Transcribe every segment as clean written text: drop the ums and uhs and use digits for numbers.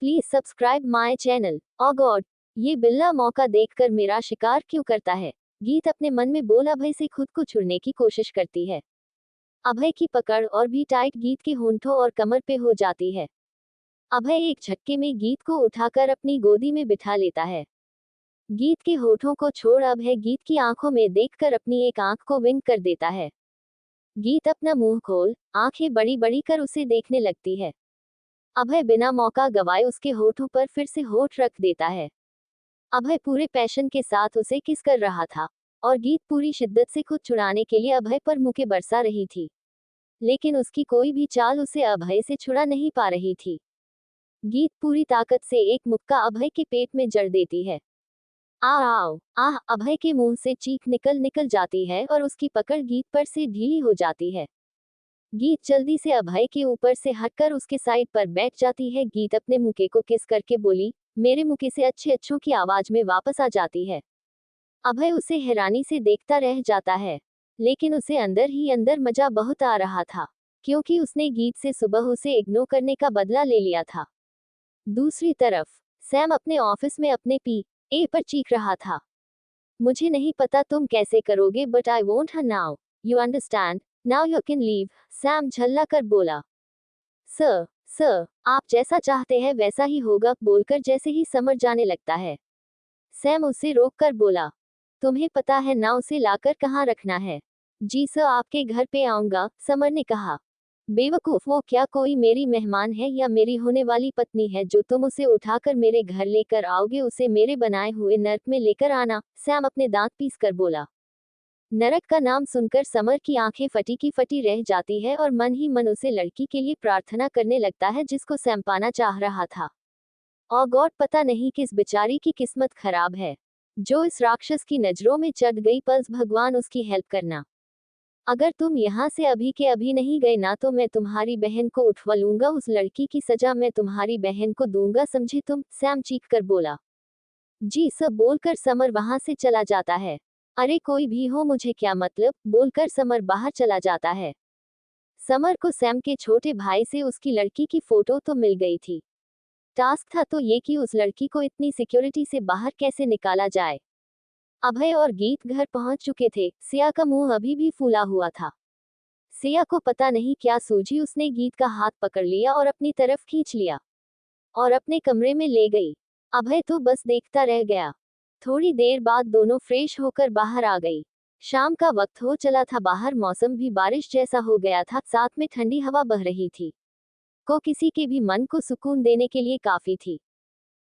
Please subscribe my channel. Oh god, ये बिल्ला मौका देखकर मेरा शिकार क्यों करता है? गीत अपने मन में बोल अभय से खुद को छुड़ने की कोशिश करती है। अभय की पकड़ और भी टाइट गीत के होंठों और कमर पे हो जाती है। अभय एक झटके में गीत को उठाकर अपनी गोदी में बिठा लेता है। गीत के होठों को छोड़ अभय गीत की आंखों में देखकर अपनी एक आंख को विंक कर देता है। गीत अपना मुंह खोल आंखें बड़ी बड़ी कर उसे देखने लगती है। अभय बिना मौका गवाए उसके होठों पर फिर से होठ रख देता है। अभय पूरे पैशन के साथ उसे किस कर रहा था और गीत पूरी शिद्दत से खुद छुड़ाने के लिए अभय पर मुके बरसा रही थी। लेकिन उसकी कोई भी चाल उसे अभय से छुड़ा नहीं पा रही थी। गीत पूरी ताकत से एक मुक्का अभय के पेट में जड़ देती है। आओ आह, अभय के मुंह से चीख निकल निकल जाती है और उसकी पकड़ गीत पर से ढीली हो जाती है। गीत जल्दी से अभय के ऊपर से हटकर उसके साइड पर बैठ जाती है। गीत अपने मुके को किस करके बोली, मेरे मुके से अच्छे अच्छों की आवाज में वापस आ जाती है। अभय उसे हैरानी से देखता रह जाता है, लेकिन उसे अंदर ही अंदर मजा बहुत आ रहा था, क्योंकि उसने गीत से सुबह उसे इग्नोर करने का बदला ले लिया था। दूसरी तरफ सैम अपने ऑफिस में अपने पी.ए पर चीख रहा था, मुझे नहीं पता तुम कैसे करोगे, but I won't her now, you understand, now you can leave, Sam झल्ला कर बोला। सर सर, आप जैसा चाहते हैं वैसा ही होगा, बोलकर जैसे ही समर जाने लगता है, सैम उसे रोक कर बोला, तुम्हें पता है ना उसे लाकर कहाँ रखना है? जी सर, आपके घर पे आऊंगा, समर ने कहा। बेवकूफ, वो क्या कोई मेरी मेहमान है या मेरी होने वाली पत्नी है जो तुम उसे उठाकर मेरे घर लेकर आओगे? उसे मेरे बनाए हुए नर्क में लेकर आना, सैम अपने दांत पीस कर बोला। नरक का नाम सुनकर समर की आंखें फटी की फटी रह जाती है और मन ही मन उसे लड़की के लिए प्रार्थना करने लगता है जिसको सैम पाना चाह रहा था। और गॉड, पता नहीं किस बेचारी की किस्मत खराब है जो इस राक्षस की नजरों में चढ़ गई। बस भगवान उसकी हेल्प करना। अगर तुम यहाँ से अभी के अभी नहीं गए ना तो मैं तुम्हारी बहन को उठवा लूंगा, उस लड़की की सजा मैं तुम्हारी बहन को दूंगा, समझे तुम? सैम चीख कर बोला। जी सर, बोलकर समर वहां से चला जाता है। अरे कोई भी हो, मुझे क्या मतलब, बोलकर समर बाहर चला जाता है। समर को सैम के छोटे भाई से उसकी लड़की की फोटो तो मिल गई थी। टास्क था तो ये कि उस लड़की को इतनी सिक्योरिटी से बाहर कैसे निकाला जाए। अभय और गीत घर पहुंच चुके थे। सिया का मुंह अभी भी फूला हुआ था। सिया को पता नहीं क्या सूझी, उसने गीत का हाथ पकड़ लिया और अपनी तरफ खींच लिया और अपने कमरे में ले गई। अभय तो बस देखता रह गया। थोड़ी देर बाद दोनों फ्रेश होकर बाहर आ गई। शाम का वक्त हो चला था, बाहर मौसम भी बारिश जैसा हो गया था, साथ में ठंडी हवा बह रही थी को किसी के भी मन को सुकून देने के लिए काफी थी।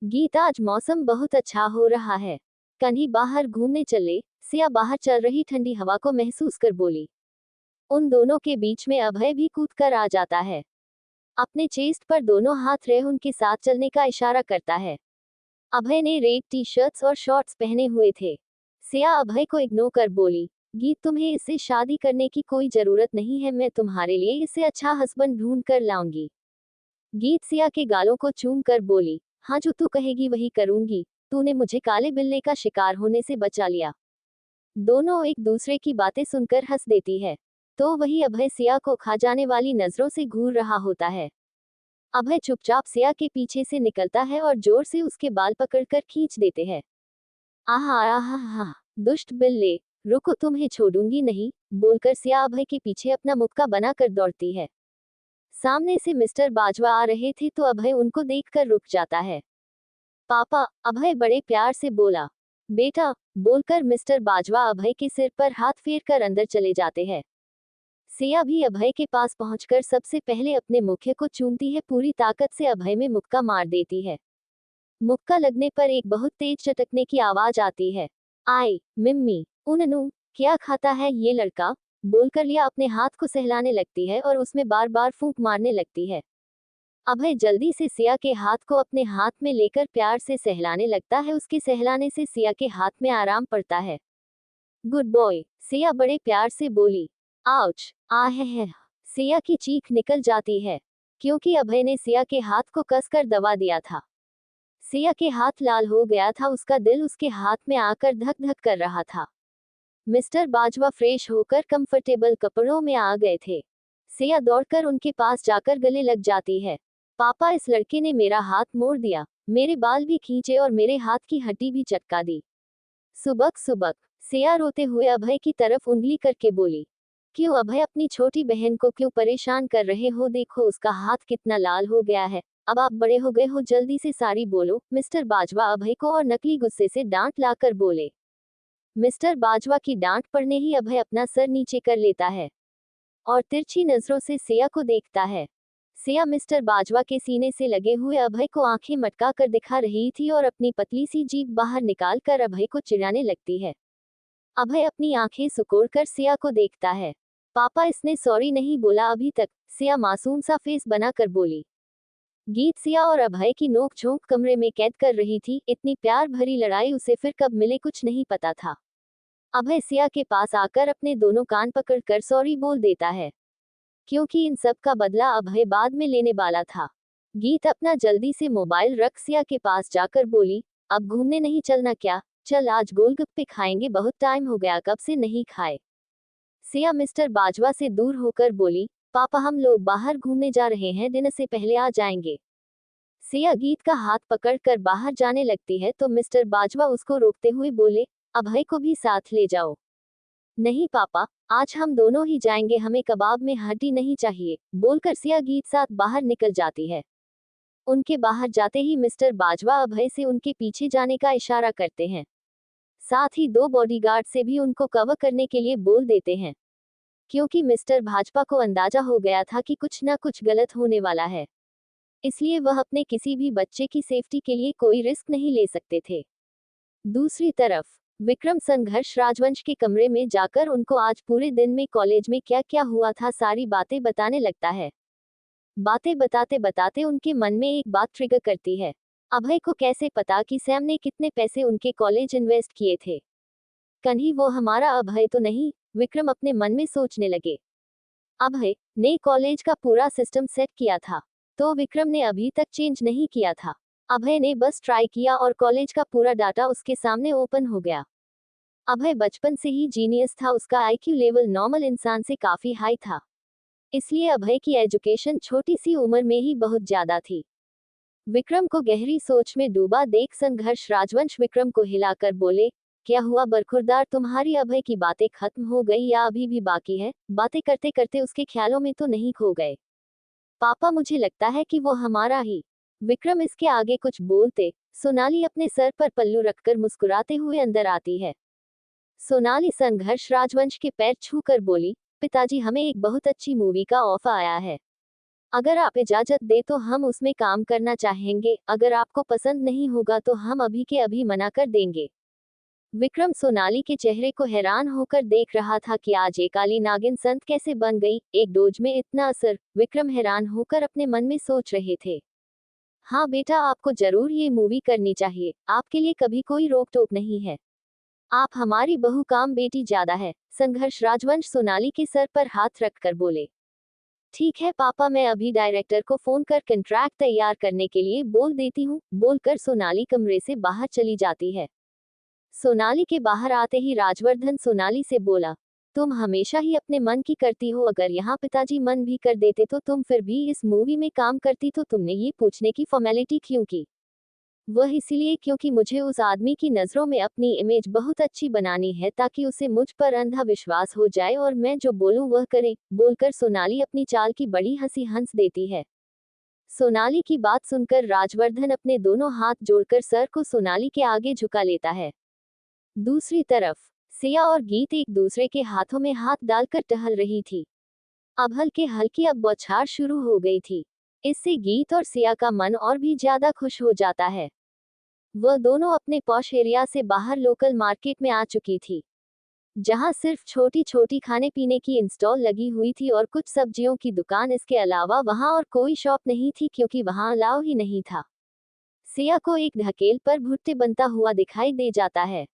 गीत, आज मौसम बहुत अच्छा हो रहा है, कहीं बाहर घूमने चले? सिया बाहर चल रही ठंडी हवा को महसूस कर बोली। उन दोनों के बीच में अभय भी कूद कर आ जाता है। अपने चेस्ट पर दोनों हाथ रहे उनके साथ चलने का इशारा करता है। अभय ने रेड टी शर्ट्स और शॉर्ट्स पहने हुए थे। सिया अभय को इग्नोर कर बोली, गीत तुम्हें इससे शादी करने की कोई जरूरत नहीं है, मैं तुम्हारे लिए इससे अच्छा हस्बैंड ढूंढ कर लाऊंगी। गीत सिया के गालों को चूम कर बोली, हाँ जो तू कहेगी वही करूंगी, तूने मुझे काले बिल्ले का शिकार होने से बचा लिया। दोनों एक दूसरे की बातें सुनकर हंस देती है, तो वही अभय सिया को खा जाने वाली नजरों से घूर रहा होता है। अभय चुपचाप सिया के पीछे से निकलता है और जोर से उसके बाल पकड़कर खींच देते हैं। आहा आहा हा, दुष्ट बिल्ले, रुको, तुम्हें छोड़ूंगी नहीं, बोलकर सिया अभय के पीछे अपना मुक्का बनाकर दौड़ती है। सामने से मिस्टर बाजवा आ रहे थे तो अभय उनको देखकर रुक जाता है। पापा, अभय बड़े प्यार से बोला। बेटा, बोलकर मिस्टर बाजवा अभय के सिर पर हाथ फेर कर अंदर चले जाते हैं। सिया भी अभय के पास पहुंचकर सबसे पहले अपने मुख्य को चूमती है, पूरी ताकत से अभय में मुक्का मार देती है। मुक्का लगने पर एक बहुत तेज चटकने की आवाज आती है। आई मिम्मी, उननू, क्या खाता है ये लड़का, बोलकर लिया अपने हाथ को सहलाने लगती है और उसमें बार बार फूंक मारने लगती है। अभय जल्दी से सिया के हाथ को अपने हाथ में लेकर प्यार से सहलाने लगता है, उसके सहलाने से सिया के हाथ में आराम पड़ता है। गुड बॉय, सिया बड़े प्यार से बोली। आउच, आहे है, सिया की चीख निकल जाती है, क्योंकि अभय ने सिया के हाथ को कसकर दबा दिया था। सिया के हाथ लाल हो गया था, उसका दिल उसके हाथ में आकर धक धक कर रहा था। मिस्टर बाजवा फ्रेश होकर कंफर्टेबल कपड़ों में आ गए थे। सिया दौड़कर उनके पास जाकर गले लग जाती है। पापा, इस लड़के ने मेरा हाथ मोड़ दिया, मेरे बाल भी खींचे और मेरे हाथ की हड्डी भी चटका दी। सुबक सुबक, सिया रोते हुए अभय की तरफ उंगली करके बोली। क्यों अभय, अपनी छोटी बहन को क्यों परेशान कर रहे हो? देखो उसका हाथ कितना लाल हो गया है। अब आप बड़े हो गए हो, जल्दी से सारी बोलो। मिस्टर बाजवा अभय को और नकली गुस्से से डांट लाकर बोले। मिस्टर बाजवा की डांट पड़ने ही अभय अपना सर नीचे कर लेता है और तिरछी नजरों से सिया को देखता है। सिया मिस्टर बाजवा के सीने से लगे हुए अभय को आंखें मटका कर दिखा रही थी और अपनी पतली सी जीभ बाहर निकाल कर अभय को चिढ़ाने लगती है। अभय अपनी आंखें सिकोड़कर सिया को देखता है। पापा, इसने सॉरी नहीं बोला अभी तक, सिया मासूम सा फेस बनाकर बोली। गीत सिया और अभय की नोक झोंक कमरे में कैद कर रही थी। इतनी प्यार भरी लड़ाई उसे फिर कब मिले कुछ नहीं पता था। अभय सिया के पास आकर अपने दोनों कान पकड़कर सॉरी बोल देता है, क्योंकि इन सब का बदला अभय बाद में लेने वाला था। गीत अपना जल्दी से मोबाइल रख सिया के पास जाकर बोली, अब घूमने नहीं चलना क्या? चल आज गोलगप्पे खाएंगे, बहुत टाइम हो गया कब से नहीं खाए। सिया मिस्टर बाजवा से दूर होकर बोली, पापा हम लोग बाहर घूमने जा रहे हैं, डिनर से पहले आ जाएंगे। सिया गीत का हाथ पकड़कर बाहर जाने लगती है तो मिस्टर बाजवा उसको रोकते हुए बोले, अभय को भी साथ ले जाओ। नहीं पापा, आज हम दोनों ही जाएंगे, हमें कबाब में हड्डी नहीं चाहिए, बोलकर सिया गीत साथ बाहर निकल जाती है। उनके बाहर जाते ही मिस्टर बाजवा अभय से उनके पीछे जाने का इशारा करते हैं। साथ ही दो बॉडीगार्ड से भी उनको कवर करने के लिए बोल देते हैं, क्योंकि मिस्टर भाजपा को अंदाजा हो गया था कि कुछ ना कुछ गलत होने वाला है, इसलिए वह अपने किसी भी बच्चे की सेफ्टी के लिए कोई रिस्क नहीं ले सकते थे। दूसरी तरफ विक्रम संघर्ष राजवंश के कमरे में जाकर उनको आज पूरे दिन में कॉलेज में क्या क्या हुआ था सारी बातें बताने लगता है। बातें बताते बताते उनके मन में एक बात ट्रिगर करती है, अभय को कैसे पता कि सैम ने कितने पैसे उनके कॉलेज इन्वेस्ट किए थे? कहीं वो हमारा अभय तो नहीं? विक्रम अपने मन में सोचने लगे। अभय ने कॉलेज का पूरा सिस्टम सेट किया था, तो विक्रम ने अभी तक चेंज नहीं किया था। अभय ने बस ट्राई किया और कॉलेज का पूरा डाटा उसके सामने ओपन हो गया। अभय बचपन से ही जीनियस था, उसका आईक्यू लेवल नॉर्मल इंसान से काफी हाई था, इसलिए अभय की एजुकेशन छोटी सी उम्र में ही बहुत ज्यादा थी। विक्रम को गहरी सोच में डूबा देख संघर्ष राजवंश विक्रम को हिलाकर बोले, क्या हुआ बरखुरदार, तुम्हारी अभय की बातें खत्म हो गई या अभी भी बाकी है? बातें करते करते उसके ख्यालों में तो नहीं खो गए? पापा, मुझे लगता है कि वो हमारा ही। विक्रम इसके आगे कुछ बोलते सोनाली अपने सर पर पल्लू रखकर मुस्कुराते हुए अंदर आती है। सोनाली संघर्ष राजवंश के पैर छूकर बोली, पिताजी हमें एक बहुत अच्छी मूवी का ऑफर आया है, अगर आप इजाजत दे तो हम उसमें काम करना चाहेंगे, अगर आपको पसंद नहीं होगा तो हम अभी के अभी मना कर देंगे। विक्रम सोनाली के चेहरे को हैरान होकर देख रहा था कि आज एक काली नागिन संत कैसे बन गई, एक डोज में इतना असर। विक्रम हैरान होकर अपने मन में सोच रहे थे। हाँ बेटा, आपको जरूर ये मूवी करनी चाहिए, आपके लिए कभी कोई रोक टोक नहीं है, आप हमारी बहू काम बेटी ज्यादा है। संघर्ष राजवंश सोनाली के सर पर हाथ रखकर बोले। ठीक है पापा, मैं अभी डायरेक्टर को फोन कर कंट्रैक्ट तैयार करने के लिए बोल देती हूँ, बोलकर सोनाली कमरे से बाहर चली जाती है। सोनाली के बाहर आते ही राजवर्धन सोनाली से बोला, तुम हमेशा ही अपने मन की करती हो, अगर यहाँ पिताजी मन भी कर देते तो तुम फिर भी इस मूवी में काम करती, तो तुमने ये पूछने की फॉर्मेलिटी क्यों की? वह इसलिए क्योंकि मुझे उस आदमी की नजरों में अपनी इमेज बहुत अच्छी बनानी है, ताकि उसे मुझ पर अंधा विश्वास हो जाए और मैं जो बोलूं वह करे, बोलकर सोनाली अपनी चाल की बड़ी हंसी हंस देती है। सोनाली की बात सुनकर राजवर्धन अपने दोनों हाथ जोड़कर सर को सोनाली के आगे झुका लेता है। दूसरी तरफ सिया और गीत एक दूसरे के हाथों में हाथ डालकर टहल रही थी। अब हल्की हल्की अब बौछार शुरू हो गई थी, इससे गीत और सिया का मन और भी ज्यादा खुश हो जाता है। वह दोनों अपने पॉश एरिया से बाहर लोकल मार्केट में आ चुकी थी, जहां सिर्फ छोटी छोटी खाने पीने की इंस्टॉल लगी हुई थी और कुछ सब्जियों की दुकान, इसके अलावा वहां और कोई शॉप नहीं थी क्योंकि वहां अलाव ही नहीं था। सिया को एक ढकेल पर भुट्टे बनता हुआ दिखाई दे जाता है।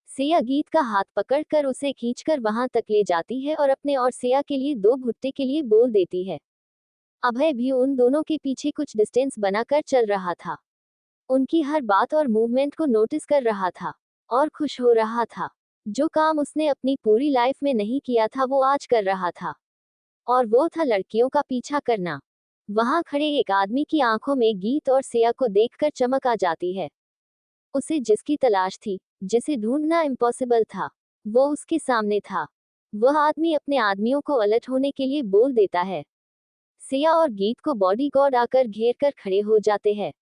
सिया गीत का हाथ पकड़कर उसे खींचकर वहां तक ले जाती है और अपने और सिया के लिए 2 भुट्टे के लिए बोल देती है। अभय भी उन दोनों के पीछे कुछ डिस्टेंस बनाकर चल रहा था, उनकी हर बात और मूवमेंट को नोटिस कर रहा था और खुश हो रहा था। जो काम उसने अपनी पूरी लाइफ में नहीं किया था वो आज कर रहा था, और वो था लड़कियों का पीछा करना। वहां खड़े एक आदमी की आंखों में गीत और सिया को देखकर चमक आ जाती है। उसे जिसकी तलाश थी, जिसे ढूंढना इम्पॉसिबल था, वो उसके सामने था। वह आदमी अपने आदमियों को अलर्ट होने के लिए बोल देता है। सिया और गीत को बॉडीगार्ड आकर घेर कर खड़े हो जाते हैं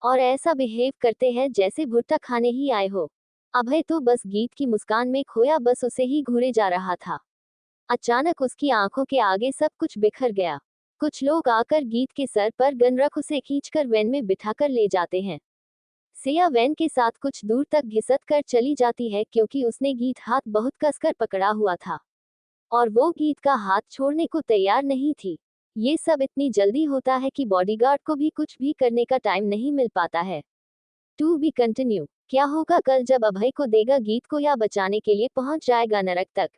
और ऐसा बिहेव करते हैं जैसे भुट्टा खाने ही आए हो। अभय तो बस गीत की मुस्कान में खोया, बस उसे ही घूरे जा रहा था। अचानक उसकी आंखों के आगे सब कुछ बिखर गया। कुछ लोग आकर गीत के सर पर गन रख उसे खींचकर वैन में बिठाकर ले जाते हैं। सिया वैन के साथ कुछ दूर तक घिसट कर चली जाती है क्योंकि उसने गीत हाथ बहुत कसकर पकड़ा हुआ था और वो गीत का हाथ छोड़ने को तैयार नहीं थी। ये सब इतनी जल्दी होता है कि बॉडीगार्ड को भी कुछ भी करने का टाइम नहीं मिल पाता है। To be continue. क्या होगा कल जब अभय को देगा गीत को या बचाने के लिए पहुंच जाएगा नरक तक।